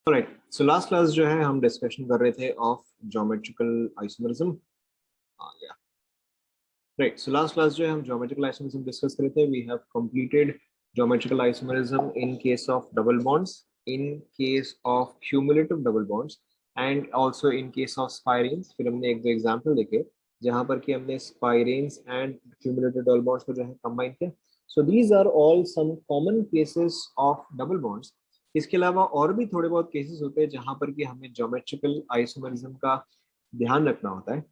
Right, so last class जो है हम डिस्कशन कर रहे थे ऑफ ज्योमेट्रिकल आइसोमरिज्म आ गया। राइट, सो लास्ट क्लास जो है हम ज्योमेट्रिकल आइसोमरिज्म डिस्कस कर रहे थे। We have completed geometrical isomerism in case of double bonds, in case of cumulative double bonds and also in case of spiranes. फिर हमने एक दो एग्जांपल देखे जहां पर कि हमने spiranes and cumulative double bonds को जो है कंबाइन किया। So these are all some common cases of double bonds. इसके अलावा और भी थोड़े बहुत केसेस होते हैं जहां पर कि हमें ज्योमेट्रिकल आइसोमरिज्म का ध्यान रखना होता है।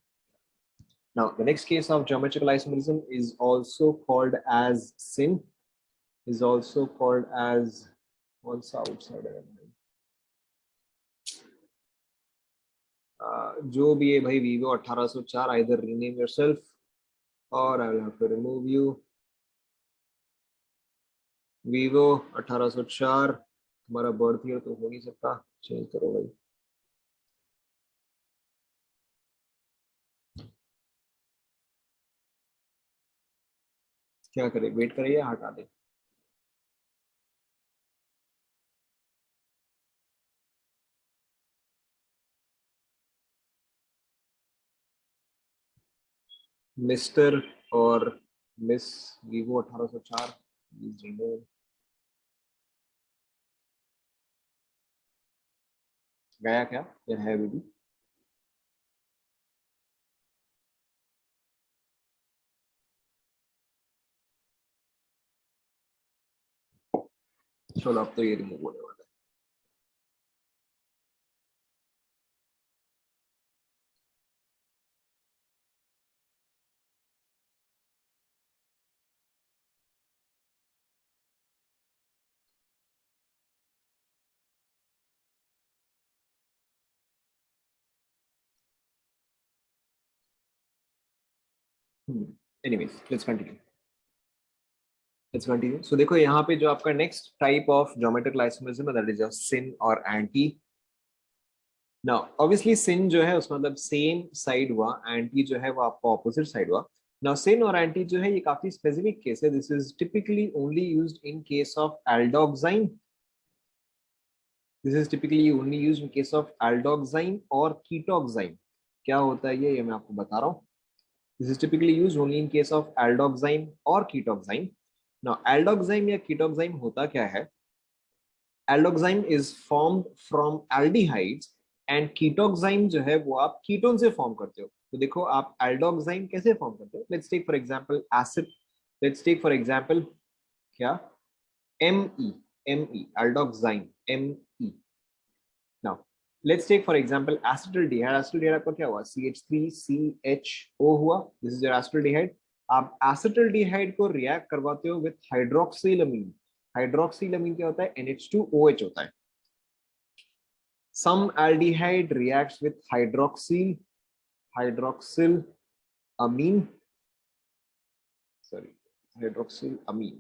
Now, the next case of geometrical isomerism is also called as sin, is also called as what's outside जो भी है भाई Vivo 1804, either rename yourself or I will have to remove you. Vivo 1804 तुम्हारा बर्थ ईयर तो हो नहीं सकता, change करो भाई। क्या करें, वेट करें या हटा दे? मिस्टर और मिस Vivo 1804 प्लीज रिमूव। गया क्या या है अभी भी? चलो अब तो ये रिमूव होने वाला है। Anyways let's continue. Let's continue. So देखो यहाँ पे जो आपका next type of geometrical isomerism है दैट इज सिन और एंटी। नाउ ऑब्वियसली सिन जो है उसका मतलब सेम साइड हुआ, एंटी जो है वो आपका ऑपोजिट साइड हुआ। नाउ सिन और एंटी जो है ये काफी स्पेसिफिक केस है। This is typically only used in case of aldoxime. This is typically only used in case of aldoxime और कीटोक्साइन। क्या होता है ये मैं आपको बता रहा हूँ। This is typically used only in case of aldoxime और कीटोक्साइन। नाउ एल्डोक्साइन या कीटोक्साइन होता क्या है? Aldoxime is formed from aldehydes and ketoxime जो है वो आप कीटोन से फॉर्म करते हो। तो देखो आप एल्डोक्साइन कैसे फॉर्म करते हो। Let's take for example acid. Let's take for example क्या? Me, Me, aldoxime Me। Now let's take for example acetaldehyde. Acetaldehyde आपका क्या हुआ? CH3CHO हुआ। This is your acetaldehyde. आप एसिटल्डिहाइड को रिएक्ट करवाते हो विथ हाइड्रोक्सिलअमीन। हाइड्रोक्सिलअमीन क्या होता है? NH2OH होता है। Some aldehyde reacts with hydroxylamine. Sorry, hydroxylamine.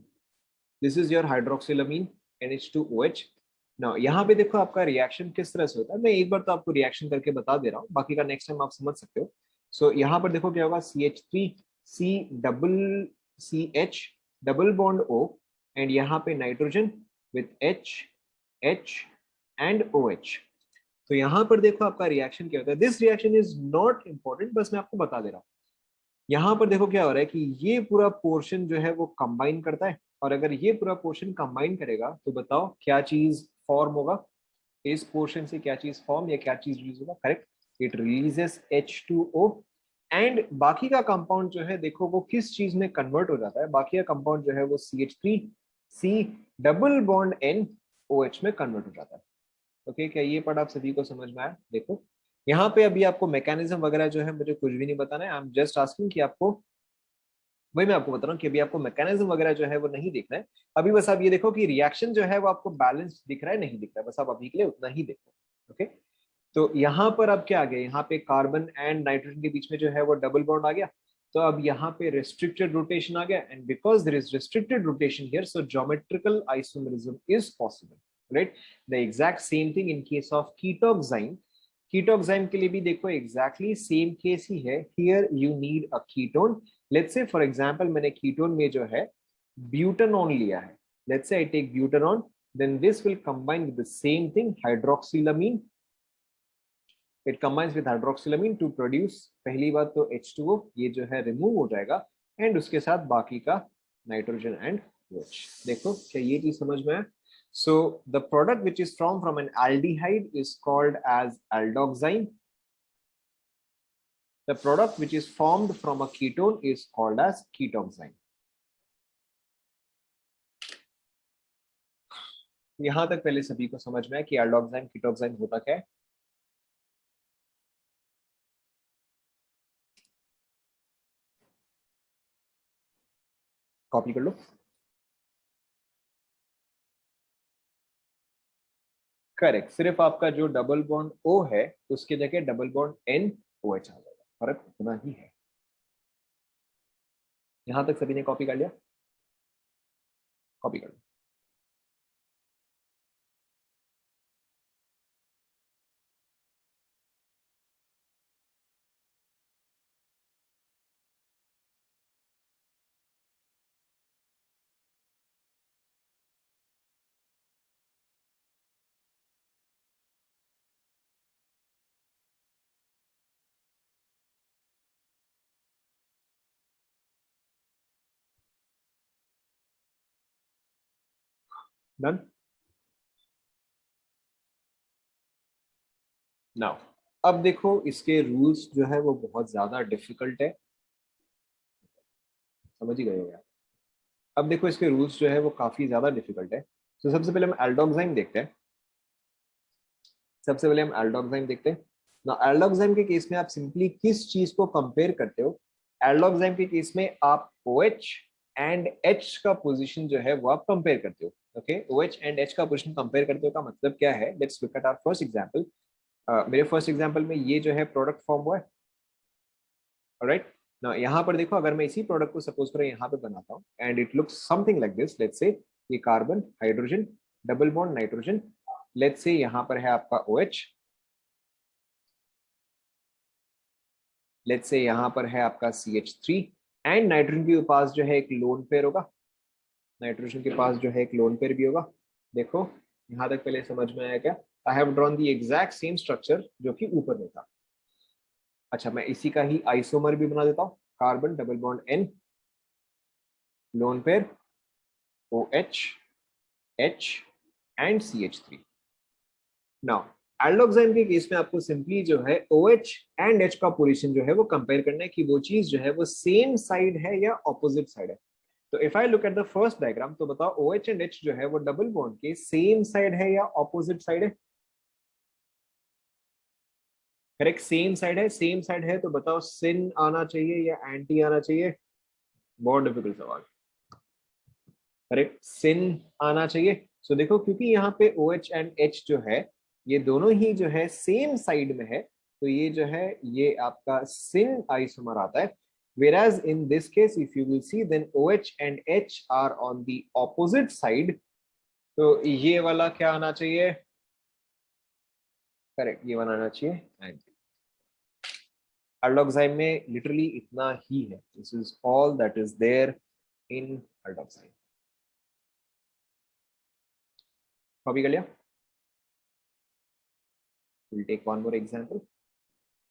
This is your hydroxylamine NH2OH. Now यहाँ पे देखो आपका रिएक्शन किस तरह से होता है। मैं एक बार तो आपको रिएक्शन करके बता दे रहा हूँ, बाकी का नेक्स्ट टाइम आप समझ सकते हो। सो यहाँ पर देखो क्या होगा? CH3C double CH double bond O and यहाँ पे nitrogen with H and OH। तो यहां पर देखो आपका रिएक्शन क्या होता है। This reaction is not important, बस मैं आपको बता दे रहा हूं। यहां पर देखो क्या हो रहा है कि ये पूरा पोर्शन जो है वो कंबाइन करता है, और अगर ये पूरा पोर्शन कंबाइन करेगा तो बताओ क्या चीज फॉर्म होगा? इस पोर्शन से क्या चीज फॉर्म या क्या चीज रिलीज होगा? Correct, it releases H2O। And बाकी का कंपाउंड जो है देखो वो किस चीज में कन्वर्ट हो जाता है? बाकी का कंपाउंड जो है वो CH3C डबल बॉन्ड NOH में कन्वर्ट हो जाता है। ओके, क्या ये पार्ट आप सभी को समझ में आया? देखो यहाँ पे अभी आपको मैकेनिज्म वगैरह जो है मुझे कुछ भी नहीं बताना है। आई एम जस्ट आस्किंग कि आपको, वही मैं आपको बता रहा हूँ कि अभी आपको मैकेनिज्म वगैरह जो है वो नहीं देखना है। अभी बस आप ये देखो कि रिएक्शन जो है वो आपको बैलेंस दिख रहा है नहीं दिख रहा है, बस आप अभी के लिए उतना ही देखो। ओके, तो यहाँ पर अब क्या आ गया? यहाँ पे कार्बन एंड नाइट्रोजन के बीच में जो है वो डबल बॉन्ड आ गया। तो अब यहाँ पे restricted रोटेशन आ गया, and because there is restricted rotation here, so geometrical isomerism is possible. Right, the exact same thing in case of ketoxime. Ketoxime के लिए भी देखो एग्जैक्टली सेम केस ही है। Here you need a ketone. Let's say for example मैंने ketone में जो है ब्यूटानॉन लिया है। Let's say I take butanone. then this will combine with the same thing, hydroxylamine. It combines with hydroxylamine to produce, पहली बात तो H2O ये जो है रिमूव हो जाएगा एंड उसके साथ बाकी का नाइट्रोजन एंड OH. देखो क्या ये चीज समझ में आया? So the product which is formed from an aldehyde is called as aldoxyme. The product which is formed from a ketone is called as ketoxyme. यहां तक पहले सभी को समझ में है कि एल्डोक्साइम कीटोक्साइम होता क्या है? कॉपी कर लो. करेक्ट. सिर्फ आपका जो डबल बॉन्ड O है उसके जगह डबल बॉन्ड NOH आ जाएगा. फर्क उतना ही है. यहां तक सभी ने कॉपी कर लिया? कॉपी कर लो. डन. नाउ अब देखो इसके रूल्स जो है वो बहुत ज्यादा डिफिकल्ट है. समझ ही गए हो यार. अब देखो इसके रूल्स जो है वो काफी ज्यादा डिफिकल्ट है. तो सबसे पहले हम एल्डोक्साइम देखते हैं. सबसे पहले हम एल्डोक्साइम देखते हैं ना. एल्डोक्साइम के केस में आप सिंपली किस चीज को कंपेयर करते हो? एल्डोक्साइम के केस में आप OH एंड H का पोजीशन जो है वो आप कंपेयर करते हो. ओके, OH एंड H का पोजीशन कंपेयर करते हो का मतलब क्या है? Let's look at our first example. मेरे फर्स्ट एग्जांपल में ये जो है प्रोडक्ट फॉर्म हुआ है. ऑलराइट. ना यहाँ पर देखो, अगर मैं इसी प्रोडक्ट को सपोज करें यहाँ पे बनाता हूँ and it looks something like this. Let's say ये carbon, hydrogen, double bond nitrogen. Let's say यहाँ पर है आपका OH. लेट्स से यहाँ पर है आपका CH3 एंड नाइट्रोजन के पास जो है एक लोन पेयर होगा. नाइट्रोजन के पास जो है एक लोन पेयर भी होगा. देखो यहाँ तक पहले समझ में आया क्या? I have drawn the exact same structure जो कि ऊपर में था. अच्छा, मैं इसी का ही आइसोमर भी बना देता हूँ. Carbon, double bond N, lone pair OH, H and CH3. Now aldoxime के केस में आपको सिंपली जो है OH एंड H का पोजीशन जो है वो कंपेयर करना है कि वो चीज जो है वो सेम साइड है या ऑपोजिट साइड है. तो if I look at the first diagram तो बताओ OH एंड H जो है वो डबल बॉन्ड के सेम साइड है या ऑपोजिट साइड है? करेक्ट, सेम साइड है. सेम साइड है तो बताओ सिन आना चाहिए या एंटी आना चाहिए? बहुत डिफिकल्ट सवाल. करेक्ट, सिन आना चाहिए. सो देखो क्योंकि यहाँ पे OH एंड H जो है ये दोनों ही जो है सेम साइड में है तो ये जो है ये आपका सिन आइसोमर आता है. whereas in this case if you will see then OH and H are on the opposite side. तो ये वाला क्या आना चाहिए? करेक्ट, ये वाला आना चाहिए एंटी. एल्डोक्साइम में लिटरली इतना ही है. This is all that is there in aldoxime. Copy कर लिया? Will take one more example.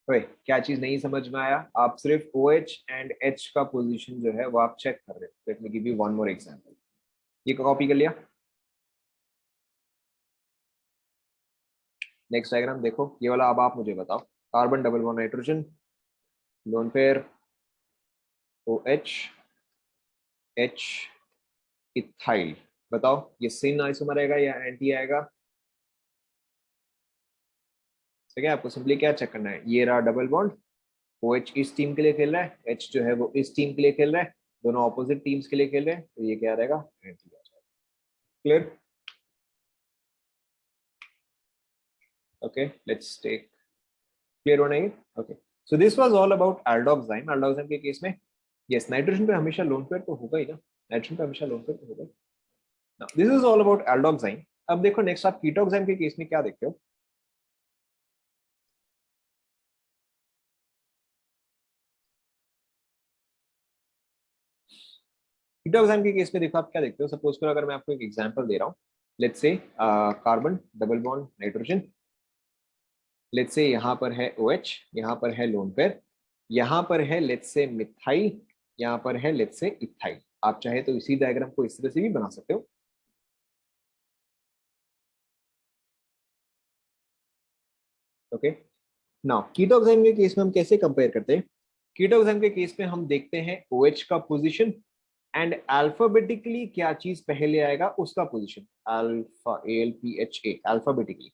ओए, क्या चीज नहीं समझ में आया? आप सिर्फ OH एंड H का पोजीशन जो है वो आप चेक कर रहे हो. Let me give you one more example. ये कॉपी कर लिया? नेक्स्ट डायग्राम देखो ये वाला. अब आप मुझे बताओ, carbon, double bond nitrogen, loan pair OH, H, ethyl. बताओ ये सिन आइसोमर आएगा या एंटी आएगा? ठीक है, आपको सिंपली क्या चेक करना है? ये रहा डबल बॉन्ड. OH इस टीम के लिए खेल रहा है, H जो है वो इस टीम के लिए खेल रहा है. दोनों ऑपोजिट टीम्स के लिए खेल रहे हैं तो ये क्या रहेगा? एंटी आ जाएगा. Clear? Okay, let's take. Clear होना है? Okay, so this was all about aldoxime. Aldoxime के केस में यस, नाइट्रोजन पे हमेशा लोन पेयर तो होगा ही ना. नाइट्रोजन पे हमेशा लोन पेयर तो होगा. Now this is all about aldoxime. अब देखो नेक्स्ट आप कीटोक्साइम के केस में क्या देखते हो? कीटोक्साइम के केस में देखो आप क्या देखते हो. सपोज करो अगर मैं आपको एक एग्जांपल दे रहा हूँ. Let's say carbon double bond nitrogen, let's say यहाँ पर है OH, यहाँ पर है लोन पेयर, यहाँ पर है लेट्स से मिथाइल, यहाँ पर है लेट्स से इथाइल। आप चाहे तो इसी डायग्राम को इस तरह से भी बना सकते हो। ओके, नाउ कीटोक्साइड के केस में हम कैसे कंपेयर करते हैं? कीटोक्साइड के केस में हम देखते हैं OH का पोजीशन एंड अल्फाबेटिकली क्या चीज पहले आएगा उसका position, alpha ALPHA alphabetically,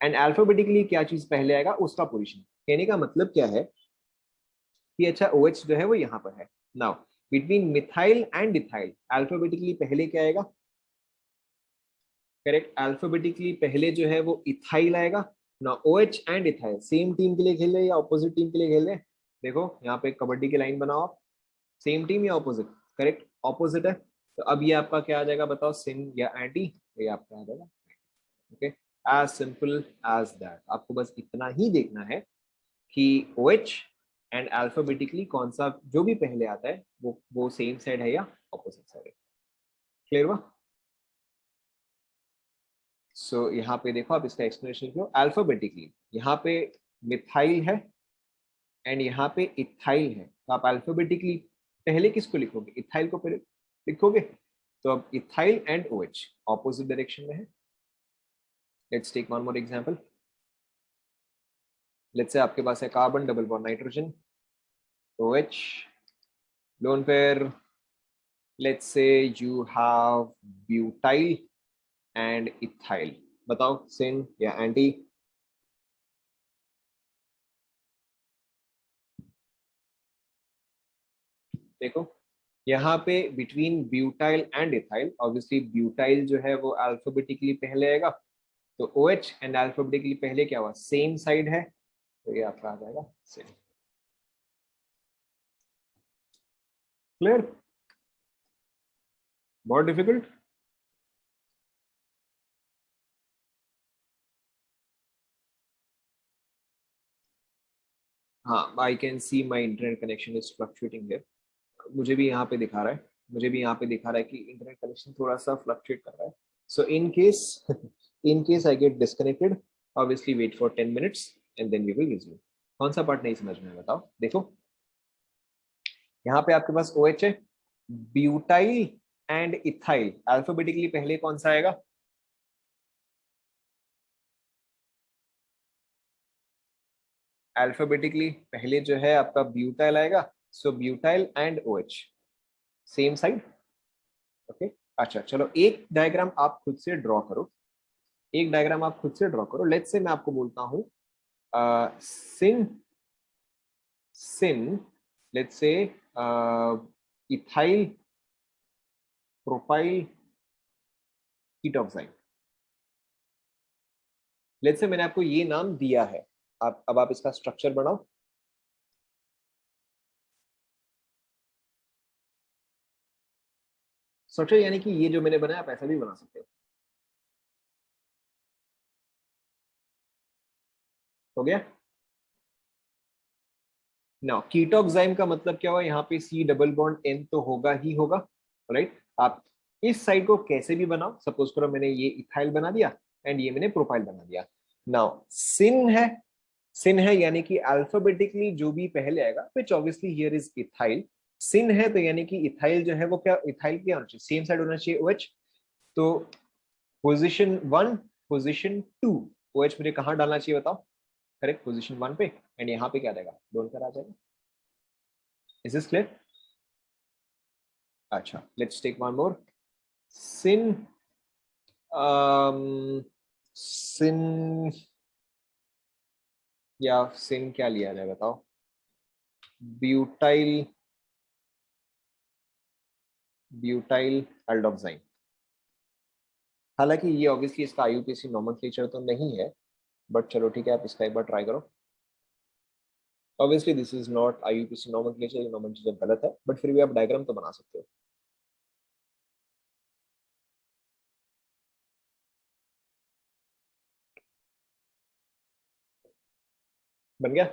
and alphabetically क्या चीज पहले आएगा उसका पोजीशन। कहने का मतलब क्या है कि अच्छा OH जो है वो यहाँ पर है। Now between methyl and ethyl alphabetically पहले क्या आएगा? करेक्ट, अल्फाबेटिकली पहले जो है वो इथाइल आएगा ना। OH and ethyl same team के लिए खेल रहे हैं या ऑपोजिट टीम के लिए खेल रहे हैं? देखो यहाँ पे कबड्डी की लाइन बनाओ आप, सेम टीम या ऑपोजिट? करेक्ट, ऑपोजिट है। तो अब ये आपका क्या आ जाएगा बताओ, सिन या एंटी? ये आपका आ जाएगा। Okay, as simple as that. आपको बस इतना ही देखना है कि OH एंड अल्फाबेटिकली कौन सा जो भी पहले आता है वो सेम साइड है या ऑपोजिट साइड है। क्लियर हुआ? सो यहाँ पे देखो आप इसका एक्सप्लेनेशन करो अल्फाबेटिकली। यहाँ पे मिथाइल है एंड यहाँ पे इथाइल है, तो आप अल्फाबेटिकली पहले किसको लिखोगे? इथाइल को पहले लिखोगे। तो अब ethyl and OH opposite direction में है। Let's take one more example. Let's say आपके पास है carbon double bond nitrogen, OH lone pair, let's say you have butyl and ethyl. बताओ सिन या एंटी? देखो यहाँ पे between butyl and ethyl, obviously butyl जो है वो अल्फाबेटिकली पहले आएगा, तो OH एंड अल्फाबेटिकली पहले क्या हुआ? सेम साइड है, तो ये आपका आ जाएगा सेम। क्लियर? बहुत डिफिकल्ट? हाँ, I can see my internet connection is fluctuating there. मुझे भी यहाँ पे दिखा रहा है, मुझे भी यहाँ पे दिखा रहा है कि इंटरनेट कनेक्शन थोड़ा सा फ्लक्चुएट कर रहा है। So in case in case I get disconnected, obviously wait for 10 minutes and then we will resume. कौन सा पार्ट नहीं समझ में है बताओ? देखो यहाँ पे आपके पास OH है, ब्यूटाइल एंड इथाइल अल्फाबेटिकली पहले कौन सा आएगा? अल्फाबेटिकली पहले जो है आपका ब्यूटाइल आएगा, so butyl and OH same side. Okay, अच्छा चलो एक डायग्राम आप खुद से ड्रॉ करो, एक डायग्राम आप खुद से ड्रॉ करो। लेट्स से मैं आपको बोलता हूँ syn syn let's say ethyl propyl ketoxide. Let's say मैंने आपको ये नाम दिया है, आप अब आप इसका स्ट्रक्चर बनाओ। स्ट्रक्चर यानी कि ये जो मैंने बनाया आप ऐसा भी बना सकते हो गया ना। कीटोक्साइम का मतलब क्या हुआ? यहाँ पे C डबल बॉन्ड N तो होगा ही होगा, राइट? आप इस साइड को कैसे भी बनाओ, सपोज करो मैंने ये इथाइल बना दिया एंड ये मैंने प्रोपाइल बना दिया। नाउ सिन है, सिन है यानी कि अल्फाबेटिकली जो भी पहले आएगा, which obviously here is ethyl. Syn है तो यानी कि इथाइल जो है वो क्या, इथाइल क्या होना चाहिए? सेम साइड होना चाहिए OH। तो पोजीशन 1 पोजीशन 2 OH मुझे कहाँ डालना चाहिए बताओ? करेक्ट, पोजीशन 1 पे, एंड यहाँ पे क्या देगा? डोंट कर आ जाएगा। Is this clear? अच्छा let's take one more. Syn syn या सिन क्या लिया जाए बताओ? Butyl butyl aldoxime. हालांकि ये ऑब्वियसली इसका IUPAC नोमेनक्लेचर तो नहीं है, बट चलो ठीक है, आप इसका एक बार ट्राई करो। Obviously this is not IUPAC nomenclature, ये नोमेनक्लेचर गलत है, बट फिर भी आप डायग्राम तो बना सकते हो। बन गया?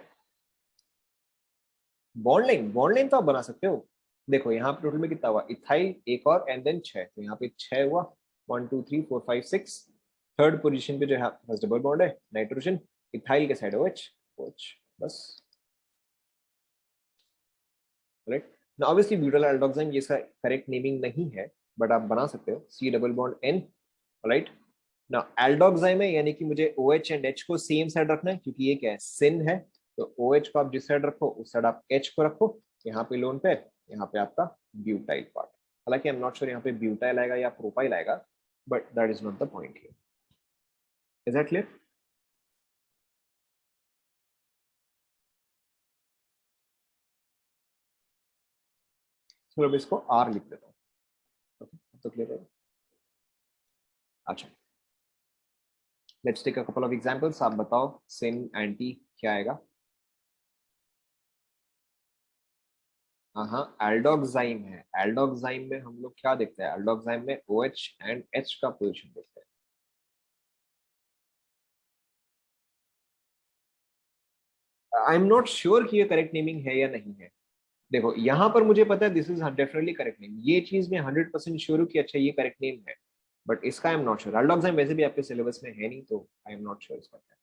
बॉन्ड लाइन तो आप बना सकते हो। देखो यहाँ पे टोटल में कितना हुआ? इथाइल एक और एंड देन 6, तो यहाँ पे 6 हुआ, 1 2 3 4 5 6, थर्ड पोजीशन पे जो है बस डबल बॉन्ड है नाइट्रोजन, इथाइल के साइड OH, OH बस, राइट ना। ऑब्वियसली ब्यूटाइल एल्डोक्साइन ये इसका करेक्ट नेमिंग नहीं है, बट आप बना सकते हो C double bond N, right ना। एल्डोक्साइन में यानी कि मुझे OH एंड H को सेम साइड रखना है, क्योंकि ये क्या है, सिन है, तो OH को आप जिस साइड रखो उस साइड आप H को रखो, यहाँ पे लोन पेयर, यहाँ पे आपका ब्यूटाइल पार्ट। हालांकि आई एम नॉट श्योर यहाँ पे ब्यूटाइल आएगा या प्रोपाइल आएगा, but that is not the point here. Is that clear? तो अब इसको R लिख देता हूँ। ओके, तो क्लियर है। अच्छा, let's take a couple of examples. आप बताओ सिन एंटी क्या आएगा? हाँ, एल्डोक्साइन है। एल्डोक्साइन में हम लोग क्या देखते हैं, एल्डोक्साइन में OH एंड H का पोजीशन देखते हैं। आई एम नॉट श्योर कि ये करेक्ट नेमिंग है या नहीं है। देखो यहाँ पर मुझे पता है this is definitely correct name, ये चीज मैं 100% श्योर हूँ कि अच्छा ये करेक्ट नेम है, बट इसका आई एम नॉट श्योर। एल्डोक्साइन वैसे भी आपके सिलेबस में है नहीं, तो आई एम नॉट श्योर इसका क्या।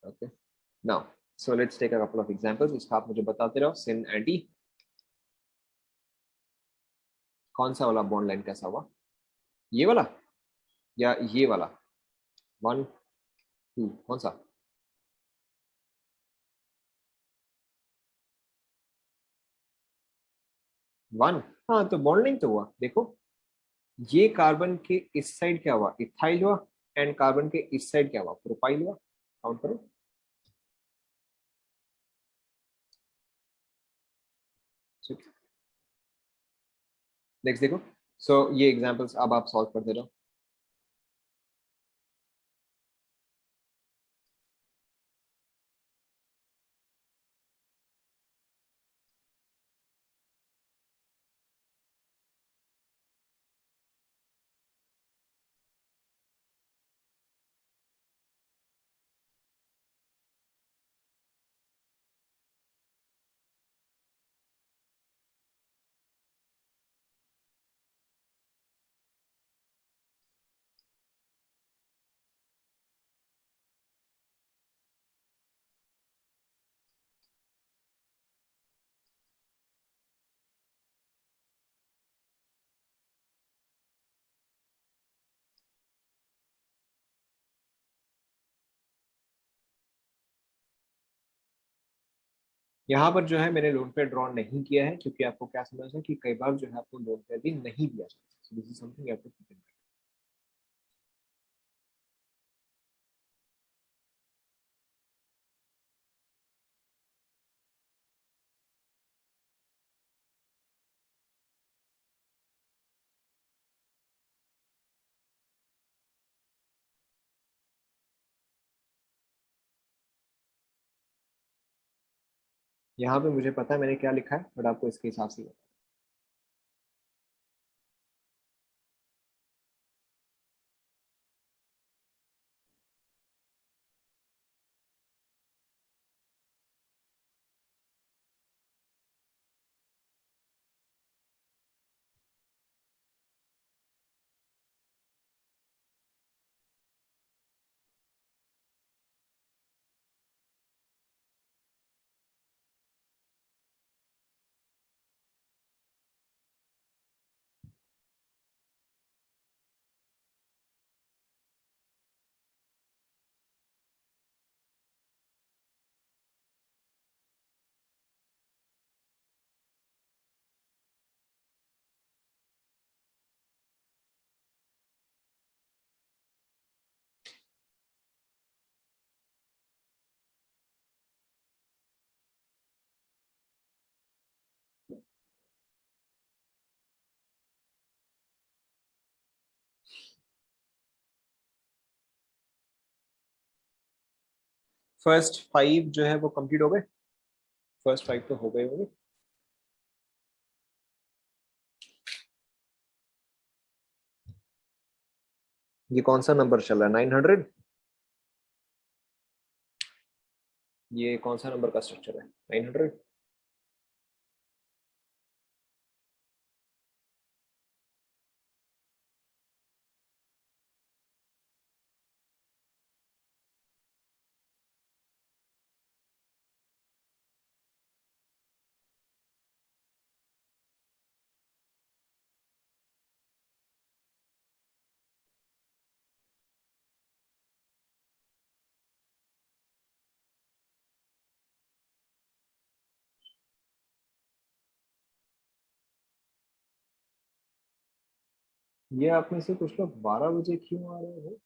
Okay, now so let's take a couple of examples. इसका आप मुझे बताते रहो। सिन एंटी, कौन सा वाला बॉन्ड लाइन कैसा हुआ, ये वाला या ये वाला? 1 2 कौन सा? 1। हाँ, तो बॉन्ड लाइन तो हुआ। देखो ये कार्बन के इस साइड क्या हुआ, इथाइल हुआ, एंड कार्बन के इस साइड क्या हुआ, प्रोपाइल हुआ। काउंट करो। नेक्स्ट देखो। सो ये एग्जांपल्स अब आप सॉल्व कर दे रहे हो। यहाँ पर जो है मैंने लोन पे ड्रॉ नहीं किया है, क्योंकि आपको क्या समझना है कि कई बार जो है आपको लोन पे भी नहीं दिया जाता। So this is something you have to keep in mind. यहाँ पे मुझे पता है मैंने क्या लिखा है, बट आपको इसके हिसाब से फर्स्ट 5 जो है वो कंप्लीट हो गए। फर्स्ट 5 तो हो गए होंगे। ये कौन सा नंबर चल रहा है, 900? ये कौन सा नंबर का स्ट्रक्चर है, 900? ये आप में से कुछ लोग 12 बजे क्यों आ रहे हो?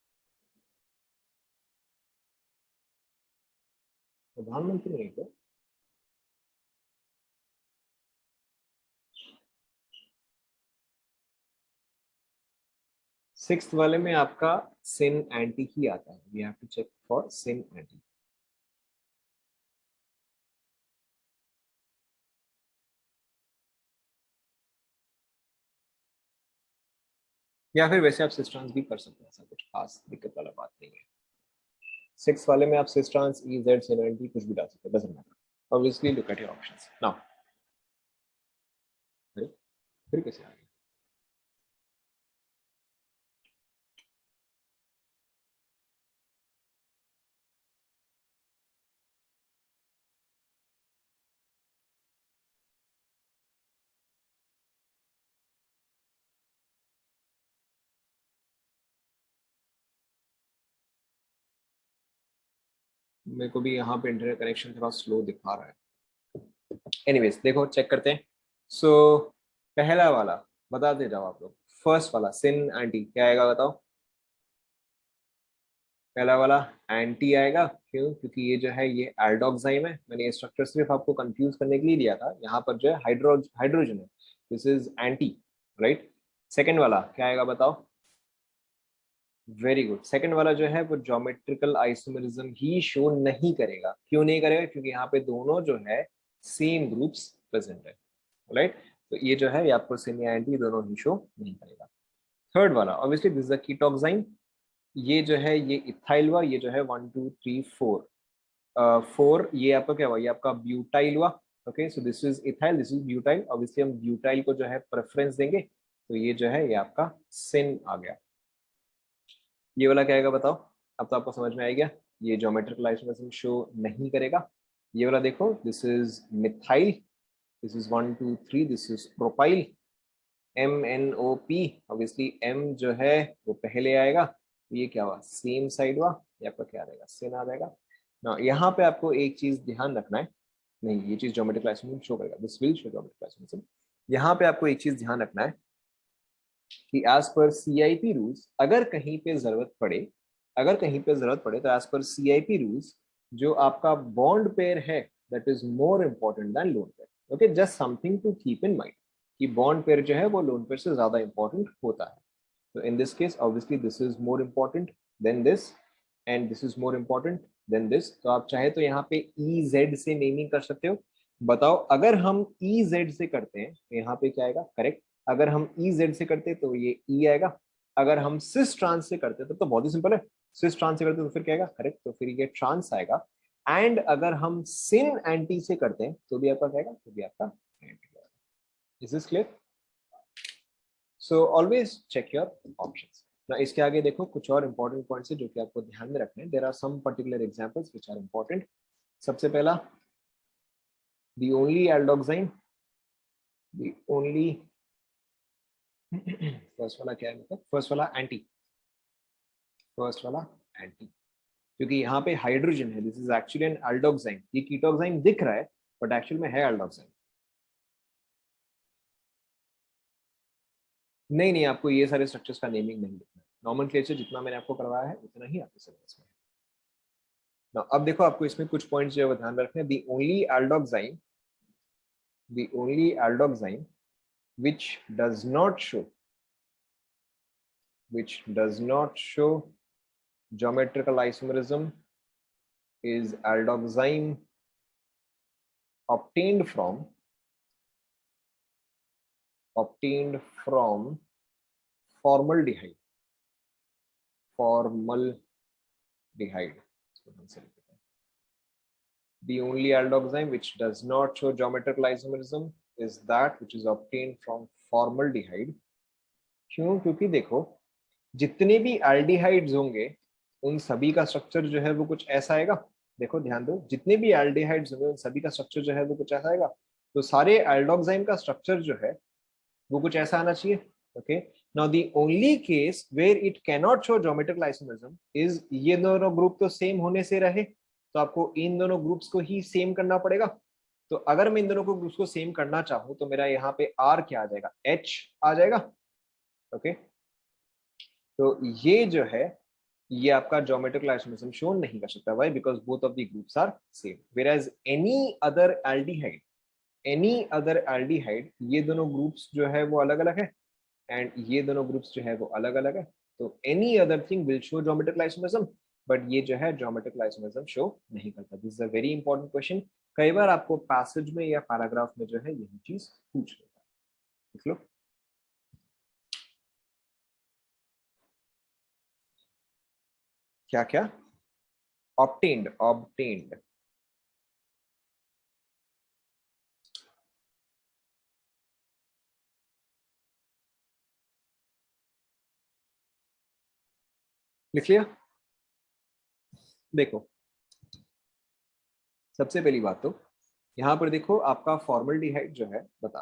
प्रधानमंत्री नहीं क्या? सिक्स्थ वाले में आपका सिन एंटी ही आता है, we have to check for syn anti. या फिर वैसे आप सिस्ट्रांस भी कर सकते हैं, ऐसा कुछ खास दिक्कत वाला बात नहीं है। सिक्स वाले में आप सिस्ट्रांस ई जेड सिन एंटी कुछ भी डाल सकते हैं, doesn't matter. Obviously look at your options now. फिर कैसे आ गया? मेरे को भी यहाँ पे इंटरनेट कनेक्शन थोड़ा स्लो दिखा रहा है। एनीवेज देखो चेक करते हैं। सो पहला वाला बताते जाओ आप लोग। फर्स्ट वाला सिन एंटी क्या आएगा बताओ? पहला वाला एंटी आएगा। क्यों? क्योंकि ये जो है ये एल्डोक्साइम है। मैंने ये स्ट्रक्चर सिर्फ आपको कंफ्यूज करने के लिए दिया था। यहाँ पर जो है हाइड्रोजन है, this is anti, right. Second वाला क्या आएगा बताओ? Very good. सेकंड वाला जो है वो ज्योमेट्रिकल आइसोमेरिज्म ही शो नहीं करेगा। क्यों नहीं करेगा? क्योंकि यहाँ पे दोनों जो है सेम ग्रुप्स प्रेजेंट है, राइट। तो ये जो है ये आपको सिन या एंटी दोनों ही शो नहीं करेगा। थर्ड वाला ऑब्वियसली दिस इज द कीटोक्साइन। ये जो है ये इथाइल हुआ, ये जो है 1 2 3 4 4 ये आपका क्या हुआ? ये आपका ब्यूटाइल हुआ। Okay so this is ethyl, this is butyl. Obviously हम ब्यूटाइल को जो है प्रेफरेंस देंगे, तो ये जो है ये आपका सिन आ गया। ये वाला क्या आएगा बताओ? अब तो आपको समझ में आ गया, ये ज्योमेट्रिकल आइसोमेरिज्म शो नहीं करेगा। ये वाला देखो, this is methyl, this is 1 2 3, this is propyl, MnO_P। Obviously M जो है वो पहले आएगा, तो ये क्या हुआ? सेम साइड हुआ, ये आपका क्या रहेगा? सिन आ जाएगा ना। यहाँ पे आपको एक चीज ध्यान रखना है, नहीं ये चीज ज्योमेट्रिकल आइसोमेरिज्म शो करेगा, this will show geometrical isomerism. यहाँ पे आपको एक चीज ध्यान रखना है कि एज पर CIP रूल्स अगर कहीं पे जरूरत पड़े, तो एज पर CIP रूल्स जो आपका बॉन्ड पेयर है that is more important than lone pair. Okay just something to keep in mind कि बॉन्ड पेयर जो है वो लोन पेयर से ज्यादा इंपॉर्टेंट होता है। तो in this case obviously this is more important than this, and this is more important than this. तो आप चाहे तो यहाँ पे EZ से नेमिंग कर सकते हो। बताओ अगर हम EZ से करते हैं तो यहाँ पे क्या आएगा? करेक्ट। अगर हम EZ से करते तो ये E आएगा। अगर हम सिस ट्रांस से करते तो बहुत ही सिंपल है, सिस ट्रांस से करते तो फिर क्या आएगा? करेक्ट, तो फिर ये ट्रांस आएगा। एंड अगर हम सिन एंटी से करते हैं तो भी आपका क्या आएगा? तो भी आपका एंटी आएगा। Is this clear? So always check your options ना। इसके आगे देखो कुछ और इंपॉर्टेंट पॉइंट्स है जो कि आपको ध्यान में रखने हैं। There are some particular examples which are important. सबसे पहला, the only aldoxime, the only first वाला क्या है मतलब? फर्स्ट वाला एंटी, फर्स्ट वाला एंटी, क्योंकि यहाँ पे हाइड्रोजन है, दिस इज एक्चुअली एन एल्डोक्साइन। ये कीटोक्साइन दिख रहा है बट एक्चुअल में है एल्डोक्साइन। नहीं नहीं, आपको ये सारे स्ट्रक्चर्स का नेमिंग नहीं लिखना है, नॉमेनक्लेचर जितना मैंने आपको करवाया है उतना ही आपके सिलेबस में है। Now, अब देखो आपको इसमें कुछ पॉइंट्स जो है वो ध्यान रखने हैं। the only aldoxine which does not show, geometrical isomerism is aldoxine obtained from formaldehyde, formaldehyde. The only aldoxine which does not show geometrical isomerism is that which is obtained from formaldehyde. क्यों? क्योंकि देखो जितने भी aldehydes होंगे उन सभी का structure जो है वो कुछ ऐसा आएगा। देखो ध्यान दो, जितने भी एल्डिहाइड्स होंगे उन सभी का स्ट्रक्चर जो है वो कुछ ऐसा आएगा। तो सारे एल्डोक्साइन का स्ट्रक्चर जो है वो कुछ ऐसा आना चाहिए। Okay now the only case where it can not show geometrical isomerism is ये दोनों ग्रुप तो सेम होने से रहे, तो आपको इन दोनों ग्रुप्स को ही सेम करना पड़ेगा। तो अगर मैं इन दोनों को ग्रुप्स को सेम करना चाहूं तो मेरा यहाँ पे R क्या आ जाएगा? H आ जाएगा। ओके तो ये जो है ये आपका ज्योमेट्रिकल आइसोमरिज्म शो नहीं कर सकता। Why? Because both of the groups are same. Whereas any other aldehyde ये दोनों ग्रुप्स जो है वो अलग अलग है एंड ये दोनों ग्रुप्स जो है वो अलग अलग है। तो any other thing will show geometrical isomerism, but ये जो है ज्योमेट्रिकल आइसोमरिज्म शो नहीं करता। This is a very important question. कई बार आपको पैसेज में या पैराग्राफ में जो है यही चीज पूछ लेता है। देख लो। क्या क्या? ऑब्टेन्ड। लिख लिया? देखो, सबसे पहली बात तो यहाँ पर देखो आपका फॉर्मल्डिहाइड जो है, बता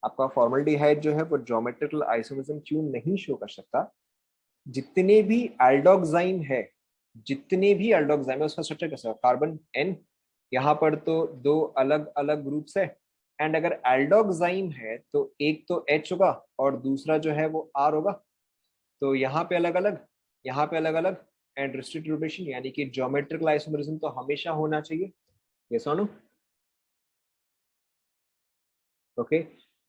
आपका फॉर्मल्डिहाइड जो है वो ज्योमेट्रिकल आइसोमरिज्म क्यों नहीं शो कर सकता? जितने भी एल्डोक्साइन है, जितने भी एल्डोक्साइन है उसका स्ट्रक्चर कैसा है? Carbon N. यहाँ पर तो दो अलग अलग ग्रुप्स है एंड अगर एल्डोक्साइन है तो एक तो एच होगा और दूसरा जो है वो आर होगा। तो यहाँ पे अलग अलग, यहाँ पे अलग अलग एंड रिस्ट्रिक्टेड रोटेशन, यानी कि ज्योमेट्रिकल आइसोमरिज्म तो हमेशा होना चाहिए। यस और नो? ओके,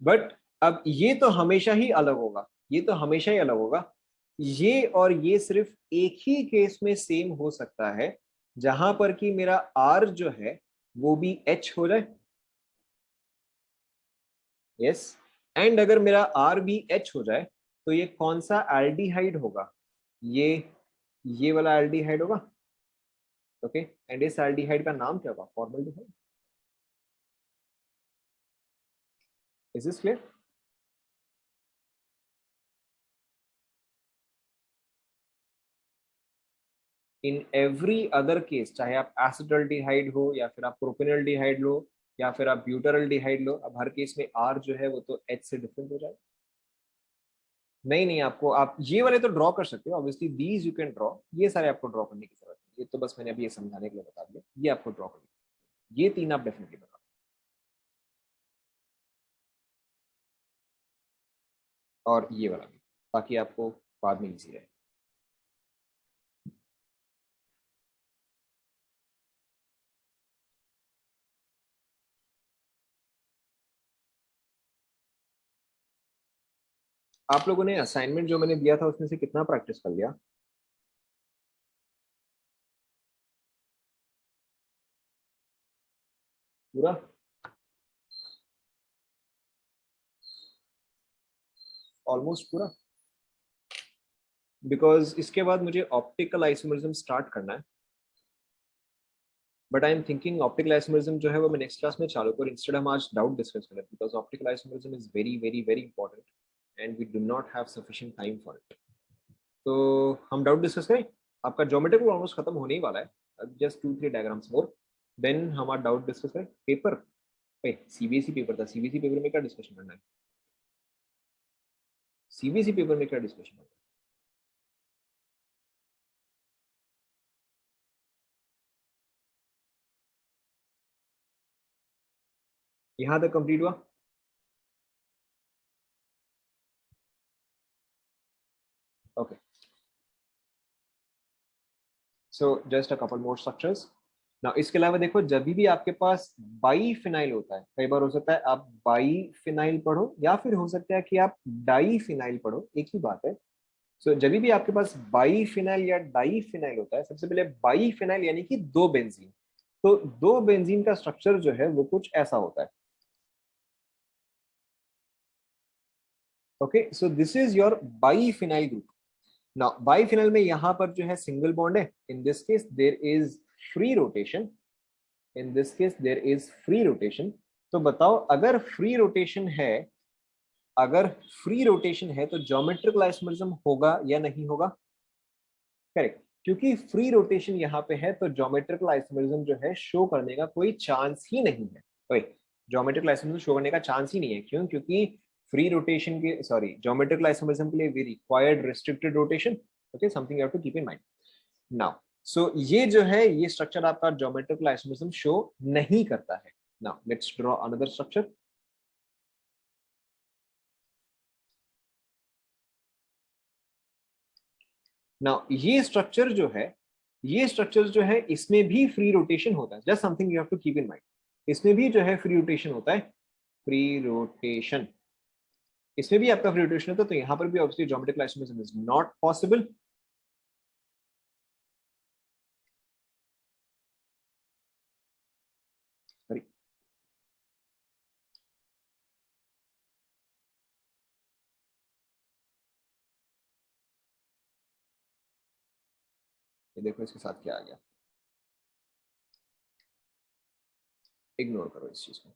बट अब ये तो हमेशा ही अलग होगा, ये तो हमेशा ही अलग होगा। ये और ये सिर्फ एक ही केस में सेम हो सकता है जहां पर कि मेरा आर जो है वो भी एच हो जाए। यस, एंड अगर मेरा आर भी एच हो जाए तो ये कौन सा एल्डिहाइड होगा? ये ये वाला एल्डिहाइड होगा। ओके, एंड इस एल्डिहाइड का नाम क्या होगा? Formaldehyde. Is this clear? In every other case, चाहे आप एसिटल्डिहाइड हो या फिर आप प्रोपेनल्डिहाइड लो या फिर आप ब्यूटारल्डिहाइड लो, अब हर केस में आर जो है वो तो एच से डिफरेंट हो जाएगा। नहीं नहीं, आपको आप ये वाले तो ड्रॉ कर सकते हो obviously, these you can draw. ये सारे आपको ड्रॉ करने की जरूरत है, ये तो बस मैंने अभी ये समझाने के लिए बता दिया, ये आपको ड्रॉ करने, ये तीन आप डेफिनेटली बता। और ये वाला भी, ताकि आपको बाद में इजी रहे। आप लोगों ने असाइनमेंट जो मैंने दिया था उसमें से कितना प्रैक्टिस कर लिया? पूरा? ऑलमोस्ट पूरा? बिकॉज इसके बाद मुझे ऑप्टिकल आइसोमरिज्म स्टार्ट करना है, but I am thinking optical isomerism जो है वो मैं नेक्स्ट क्लास में चालू करूँ, इंस्टेड हम आज डाउट डिस्कस करें, because optical isomerism is very very very important and we do not have sufficient time for it. तो हम डाउट डिस्कस करें। आपका ज्योमेट्रिक ऑलमोस्ट खत्म होने ही वाला है, जस्ट 2-3 डायग्राम्स मोर, देन हमारा डाउट डिस्कस करें। पेपर सीबीएसई पेपर था, सीबीएसई पेपर में क्या डिस्कशन करना है? सीबीएसई पेपर में क्या डिस्कशन करना है? यहाँ तक कंप्लीट हुआ? Okay, so just a couple more structures. ना इसके अलावा देखो, जब भी आपके पास बाई फिनाइल होता है, कई बार हो सकता है आप बाई फिनाइल पढ़ो या फिर हो सकता है कि आप डाई फिनाइल पढ़ो, एक ही बात है। सो जब भी आपके पास बाई फिनाइल या डाई फिनाइल होता है, सबसे पहले बाई फिनाइल यानी कि दो बेंजीन, तो दो बेंजीन का स्ट्रक्चर जो है वो कुछ ऐसा होता है। Okay, so this is your biphenyl group. Now biphenyl में यहां पर जो है सिंगल बॉन्ड है, in this case there is free rotation, in this case there is free rotation. तो बताओ, अगर फ्री रोटेशन है, अगर फ्री रोटेशन है तो ज्योमेट्रिकल आइसोमरिज्म होगा या नहीं होगा? करेक्ट, क्योंकि फ्री रोटेशन यहाँ पे है तो ज्योमेट्रिकल आइसोमरिज्म जो है शो करने का कोई चांस ही नहीं है। वही, ज्योमेट्रिकल आइसोमरिज्म शो करने का चांस ही नहीं है। क्यों? क्योंकि फ्री रोटेशन के, सॉरी, ज्योमेट्रिकल आइसोमरिज्म के लिए we required restricted rotation. Okay, something you have to keep in mind now. So ये जो है ये स्ट्रक्चर आपका ज्योमेट्रिकल आइसोमरिज्म शो नहीं करता है। Now let's draw another structure. Now ये स्ट्रक्चर जो है, ये स्ट्रक्चर जो है इसमें भी फ्री रोटेशन होता है, just something you have to keep in mind. इसमें भी जो है फ्री रोटेशन होता है, फ्री रोटेशन, इसमें भी आपका फ्री रोटेशन होता है। तो यहाँ पर भी obviously geometrical isomerism is not possible. ये देखो इसके साथ क्या आ गया, इग्नोर करो इस चीज को।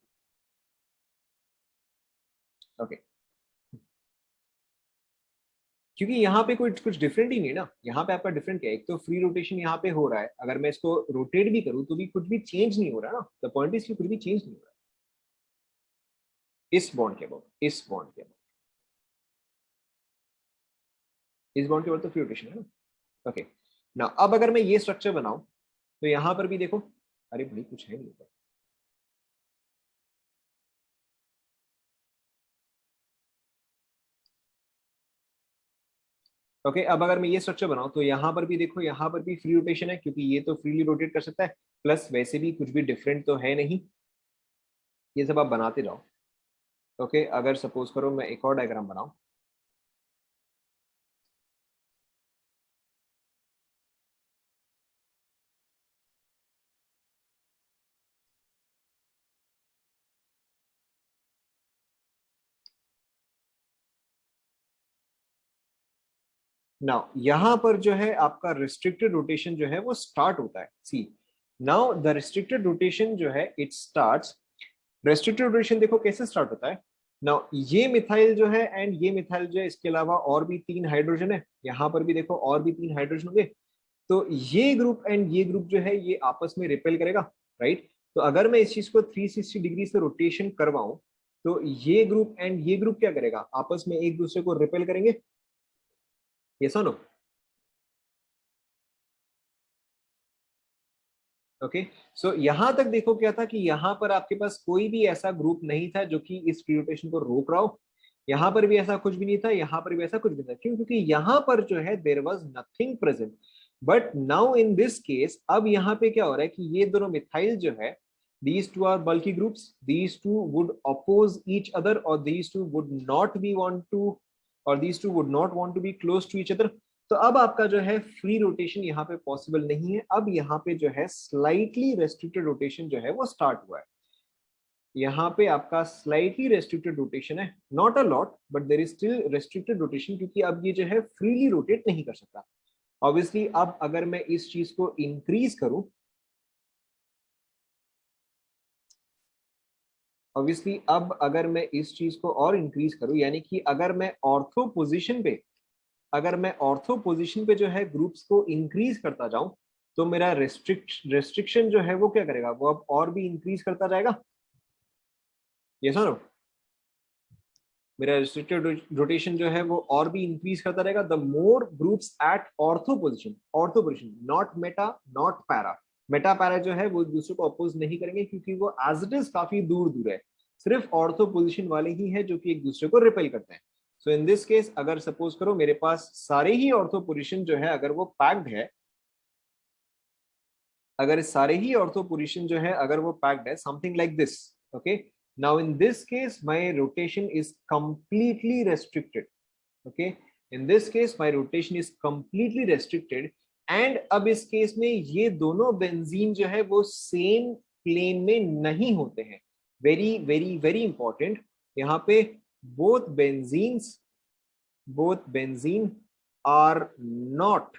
ओके, क्योंकि यहाँ पे कोई कुछ डिफरेंट ही नहीं ना, यहाँ पे आपका डिफरेंट क्या है, एक तो फ्री रोटेशन यहाँ पे हो रहा है, अगर मैं इसको रोटेट भी करूँ तो भी कुछ भी चेंज नहीं हो रहा ना, द पॉइंट इज कि कुछ भी चेंज नहीं हो रहा इस बॉन्ड के अबाउट, इस बॉन्ड के अबाउट, इस बॉन्ड के अबाउट तो फ्री रोटेशन है ना। ओके, ना अब अगर मैं ये स्ट्रक्चर बनाऊं तो यहाँ पर भी देखो, अरे भाई कुछ है नहीं ऊपर। ओके, अब अगर मैं ये स्ट्रक्चर बनाऊं तो यहाँ पर भी देखो, यहाँ पर भी फ्री रोटेशन है, क्योंकि ये तो फ्रीली रोटेट कर सकता है, प्लस वैसे भी कुछ भी डिफरेंट तो है नहीं, ये सब आप बनाते जाओ। ओके, अगर सपोज करो मैं एक और डायग्राम बनाऊं, नाउ यहाँ पर जो है आपका रिस्ट्रिक्टेड रोटेशन जो है वो स्टार्ट होता है। सी, नाउ द रिस्ट्रिक्टेड रोटेशन जो है इट स्टार्ट्स, रेस्ट्रिक्टेड रोटेशन देखो कैसे स्टार्ट होता है। नाउ ये मिथाइल जो है एंड ये मिथाइल जो है, इसके अलावा और भी 3 हाइड्रोजन है, यहाँ पर भी देखो और भी 3 हाइड्रोजन होंगे। तो ये ग्रुप एंड ये ग्रुप जो है ये आपस में रिपेल करेगा, राइट। तो अगर मैं इस चीज को 360 डिग्री से रोटेशन करवाऊं तो ये ग्रुप एंड ये ग्रुप क्या करेगा, आपस में एक दूसरे को रिपेल करेंगे, ये सुनो। ओके, सो यहां तक देखो क्या था कि यहाँ पर आपके पास कोई भी ऐसा ग्रुप नहीं था जो कि इस फ्री रोटेशन को रोक रहा हो, यहाँ पर भी ऐसा कुछ भी नहीं था, यहाँ पर भी ऐसा कुछ भी नहीं था। क्यों? क्योंकि यहाँ पर जो है there was nothing present. But now in this case, अब यहाँ पे क्या हो रहा है कि ये दोनों मिथाइल जो है, these two are bulky groups, these two would oppose each other, or these two would not be want to, or these two would not want to be close to each other। तो अब आपका जो है free rotation यहाँ पे possible नहीं है, अब यहाँ पे जो है स्लाइटली रेस्ट्रिक्टेड रोटेशन जो है वो स्टार्ट हुआ है। यहाँ पे आपका स्लाइटली रेस्ट्रिक्टेड रोटेशन है, not a lot but there is still restricted rotation, क्योंकि अब ये जो है फ्रीली रोटेट नहीं कर सकता। ऑब्वियसली अब अगर मैं इस चीज को इंक्रीज करूं, ऑब्वियसली अब अगर मैं इस चीज को और इंक्रीज करूं, यानी कि अगर मैं ऑर्थो पोजीशन पे, अगर मैं ऑर्थो पोजीशन पे जो है ग्रुप्स को इंक्रीज करता जाऊं, तो मेरा रेस्ट्रिक्शन जो है वो क्या करेगा, वो अब और भी इंक्रीज करता जाएगा। ये सुनो, मेरा रिस्ट्रिक्टेड रोटेशन जो है वो और भी इंक्रीज करता रहेगा the more groups at ortho position, ortho position, not Meta not para. Meta para जो है वो एक दूसरे को अपोज नहीं करेंगे, क्योंकि वो एज इट इज काफी दूर दूर है, सिर्फ ऑर्थो पोजिशन वाले ही है जो कि एक दूसरे को रिपेल करते हैं। सो इन दिस केस अगर सपोज करो मेरे पास सारे ही ऑर्थो पोजिशन जो है अगर वो पैक्ड है, अगर सारे ही ऑर्थो पोजिशन जो है अगर वो पैक्ड है, something like this. Okay, now in this case my rotation is completely restricted। okay, in this case my rotation is completely restricted। and अब इस केस में ये दोनों बेंजीन जो है वो सेम प्लेन में नहीं होते हैं, वेरी वेरी वेरी इंपॉर्टेंट। यहाँ पे both benzenes, both benzene are not,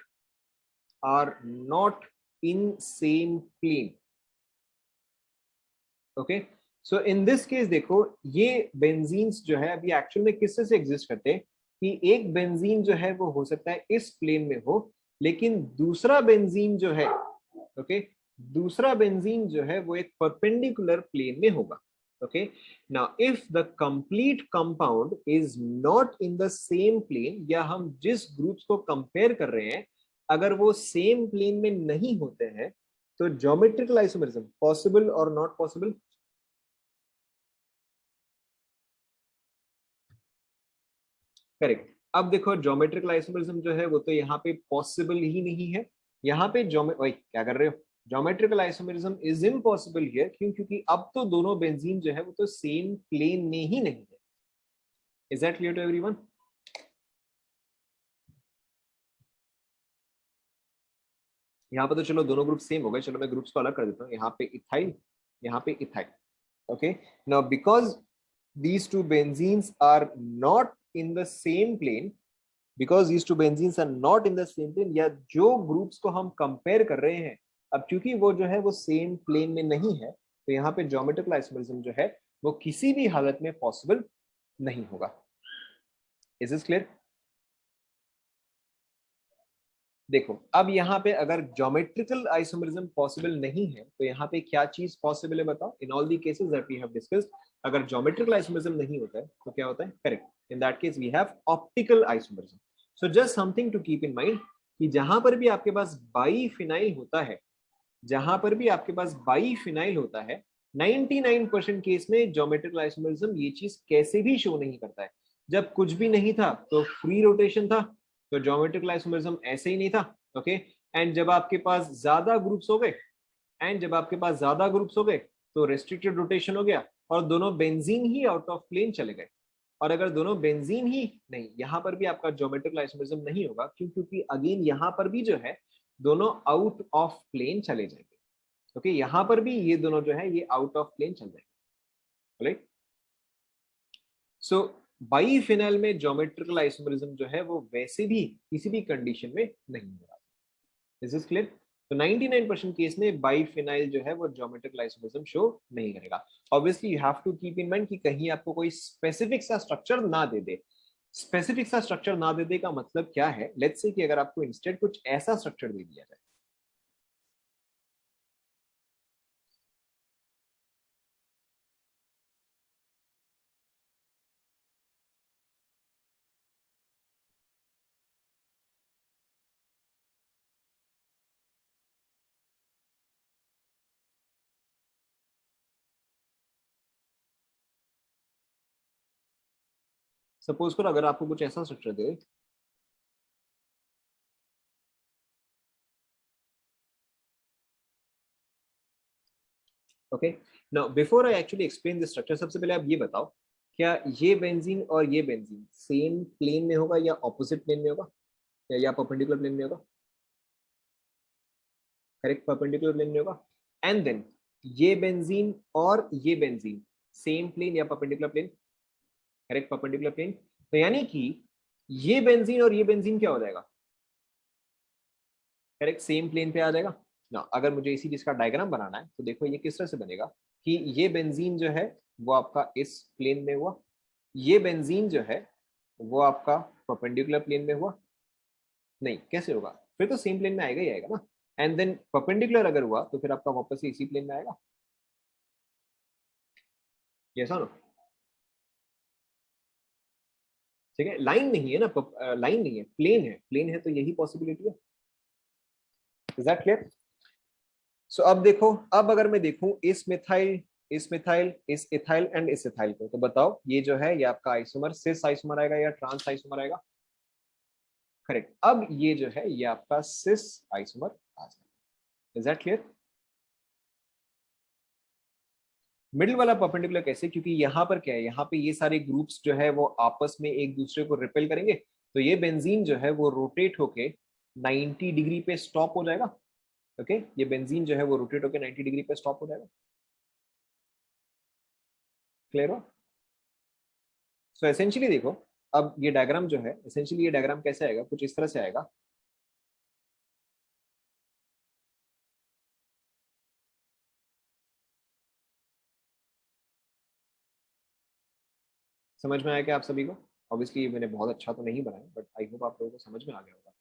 are not in same plane। Okay, so in this case देखो, ये बेंजीन्स जो है अभी एक्चुअल में किससे से एग्जिस्ट करते हैं, कि एक बेंजीन जो है वो हो सकता है इस प्लेन में हो, लेकिन दूसरा बेंजीन जो है, ओके, दूसरा बेंजीन जो है वो एक परपेंडिकुलर प्लेन में होगा। Okay, now if the complete compound is not in the same plane, या हम जिस ग्रुप्स को कंपेयर कर रहे हैं अगर वो सेम प्लेन में नहीं होते हैं, तो ज्योमेट्रिकल आइसोमेरिज्म पॉसिबल और नॉट पॉसिबल। करेक्ट, अब देखो ज्योमेट्रिकल आइसोमरिज्म जो है वो तो यहाँ पे पॉसिबल ही नहीं है। यहाँ पे ओए क्या कर रहे हो, geometrical isomerism is impossible here, क्यों? क्योंकि अब तो दोनों बेंजीन जो है वो तो सेम प्लेन में ही नहीं है। Is that clear to everyone? यहाँ पे तो चलो दोनों ग्रुप सेम हो गए, चलो मैं ग्रुप्स को अलग कर देता हूँ, यहाँ पे इथाइल, यहाँ पे ethyl. Okay, now because these two benzenes are not in the same plane, because these two benzenes are not in the same plane, या जो ग्रुप्स को हम कंपेयर कर रहे हैं, अब क्योंकि वो जो है वो सेम प्लेन में नहीं है, तो यहाँ पे ज्योमेट्रिकल आइसोमरिज्म जो है वो किसी भी हालत में पॉसिबल नहीं होगा। Is this clear? देखो अब यहाँ पे अगर ज्योमेट्रिकल आइसोमरिज्म पॉसिबल नहीं है तो यहाँ पे क्या चीज पॉसिबल है बताओ? In all the cases that we have discussed, अगर ज्योमेट्रिकल आइसोमरिज्म नहीं होता है तो क्या होता है? Correct, in that case we have optical isomerism. So just something to keep in mind कि जहां पर भी आपके पास बाईफिनाइल होता है, जहां पर भी आपके पास बाईफिनाइल होता है, 99% केस में ज्योमेट्रिकल आइसोमरिज्म ये चीज कैसे भी शो नहीं करता है। जब कुछ भी नहीं था तो फ्री रोटेशन था, तो ज्योमेट्रिकल आइसोमरिज्म ऐसे ही नहीं था। ओके, एंड जब आपके पास ज्यादा ग्रुप्स हो गए, एंड जब आपके पास ज्यादा ग्रुप्स हो गए तो रेस्ट्रिक्टेड रोटेशन हो गया और दोनों बेंजीन ही आउट ऑफ प्लेन चले गए। और अगर दोनों बेंजीन ही नहीं, यहां पर भी आपका ज्योमेट्रिकल आइसोमरिज्म नहीं होगा, क्यों? क्योंकि अगेन यहां पर भी जो है दोनों आउट ऑफ प्लेन चले जाएंगे। ओके, यहां पर भी ये दोनों जो है ये आउट ऑफ प्लेन चल जाएंगे। राइट, सो बाईफिनाइल में ज्योमेट्रिकल आइसोमरिज्म जो है वो वैसे भी किसी भी कंडीशन में नहीं हो रहा। This is clear? तो 99% केस में बाईफिनाइल जो है वो ज्योमेट्रिकल आइसोमरिज्म शो नहीं करेगा। Obviously you have to keep in mind कि कहीं आपको कोई स्पेसिफिक सा स्ट्रक्चर ना दे दे। स्पेसिफिक सा स्ट्रक्चर ना दे दे का मतलब क्या है? लेट्स से कि अगर आपको इंस्टेड कुछ ऐसा स्ट्रक्चर दे दिया जाए, सपोज करो अगर आपको कुछ ऐसा structure they, okay, now before I actually explain this structure, सबसे पहले आप ये बताओ, क्या ये बेंजीन और ये बेंजीन सेम प्लेन में होगा या ऑपोजिट प्लेन में होगा, या परपेंडिकुलर प्लेन में होगा? करेक्ट, परपेंडिकुलर प्लेन में होगा। एंड देन ये बेंजीन और ये बेंजीन सेम प्लेन या perpendicular plane? Correct, perpendicular plane. तो यानी कि ये बेंजीन और ये बेंजीन क्या हो जाएगा? करेक्ट, सेम प्लेन पे आ जाएगा ना। अगर मुझे इसी चीज का डायग्राम बनाना है तो देखो ये किस तरह से बनेगा कि ये बेंजीन जो है वो आपका इस प्लेन में हुआ, ये बेंजीन जो है वो आपका परपेंडिकुलर प्लेन में हुआ। नहीं, कैसे होगा? फिर तो सेम प्लेन में आएगा ही आएगा ना। एंड देन परपेंडिकुलर अगर हुआ तो फिर आपका वापस से इसी प्लेन में आएगा। ऐसा ना, ठीक है, लाइन नहीं है ना, लाइन नहीं है, प्लेन है, प्लेन है तो यही पॉसिबिलिटी है। Is that clear? सो अब देखो, अब अगर मैं देखूं इस मिथाइल, इस मिथाइल, इस इथाइल एंड इस इथाइल को, तो बताओ ये जो है ये आपका आइसोमर सिस आइसोमर आएगा या ट्रांस आइसोमर आएगा? करेक्ट, अब ये जो है ये आपका सिस आइसोमर आ जाएगा। Is that clear? मिडिल वाला परपेंडिकुलर कैसे? क्योंकि यहाँ पर क्या है, यहाँ पे ये सारे ग्रुप्स जो है वो आपस में एक दूसरे को रिपेल करेंगे, तो ये बेंजीन जो है वो रोटेट होके 90 डिग्री पे स्टॉप हो जाएगा। ओके, ये बेंजीन जो है वो रोटेट होके 90 डिग्री पे स्टॉप हो जाएगा। क्लियर हो? सो एसेंशियली देखो, अब ये डायग्राम जो है, एसेंशियली ये डायग्राम कैसे आएगा? कुछ इस तरह से आएगा। समझ में आया क्या आप सभी को? ऑब्वियसली मैंने बहुत अच्छा तो नहीं बनाया, बट आई होप आप लोगों को समझ में आ गया होगा।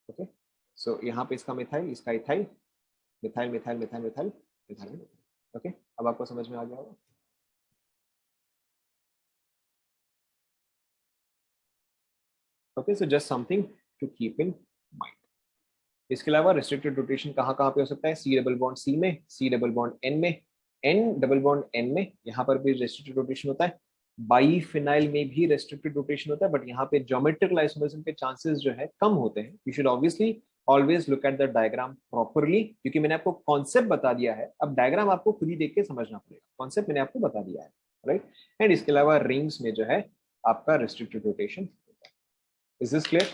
ओके, सो यहाँ पे इसका मिथाइल, इसका ethyl, methyl methyl methyl methyl methyl methyl. Okay, अब आपको समझ में आ गया होगा। Okay, so just something to keep in mind. इसके अलावा रिस्ट्रिक्टेड रोटेशन कहाँ कहाँ पे हो सकता है? सी डबल बॉन्ड सी में, सी डबल बॉन्ड एन में, एन डबल बॉन्ड एन में, यहाँ पर भी रिस्ट्रिक्टेड रोटेशन होता है। बाईफिनाइल में भी रेस्ट्रिक्टेड रोटेशन होता है, बट यहाँ पे ज्योमेट्रिकल आइसोमरिज्म के चांसेस जो है कम होते हैं। You should obviously always look at the diagram properly, क्योंकि मैंने आपको कॉन्सेप्ट बता दिया है, अब डायग्राम आपको खुद ही देख के समझना पड़ेगा। कॉन्सेप्ट मैंने आपको बता दिया है, राइट। एंड इसके अलावा रिंग्स में जो है आपका रेस्ट्रिक्टेड रोटेशन होता है। Is this clear?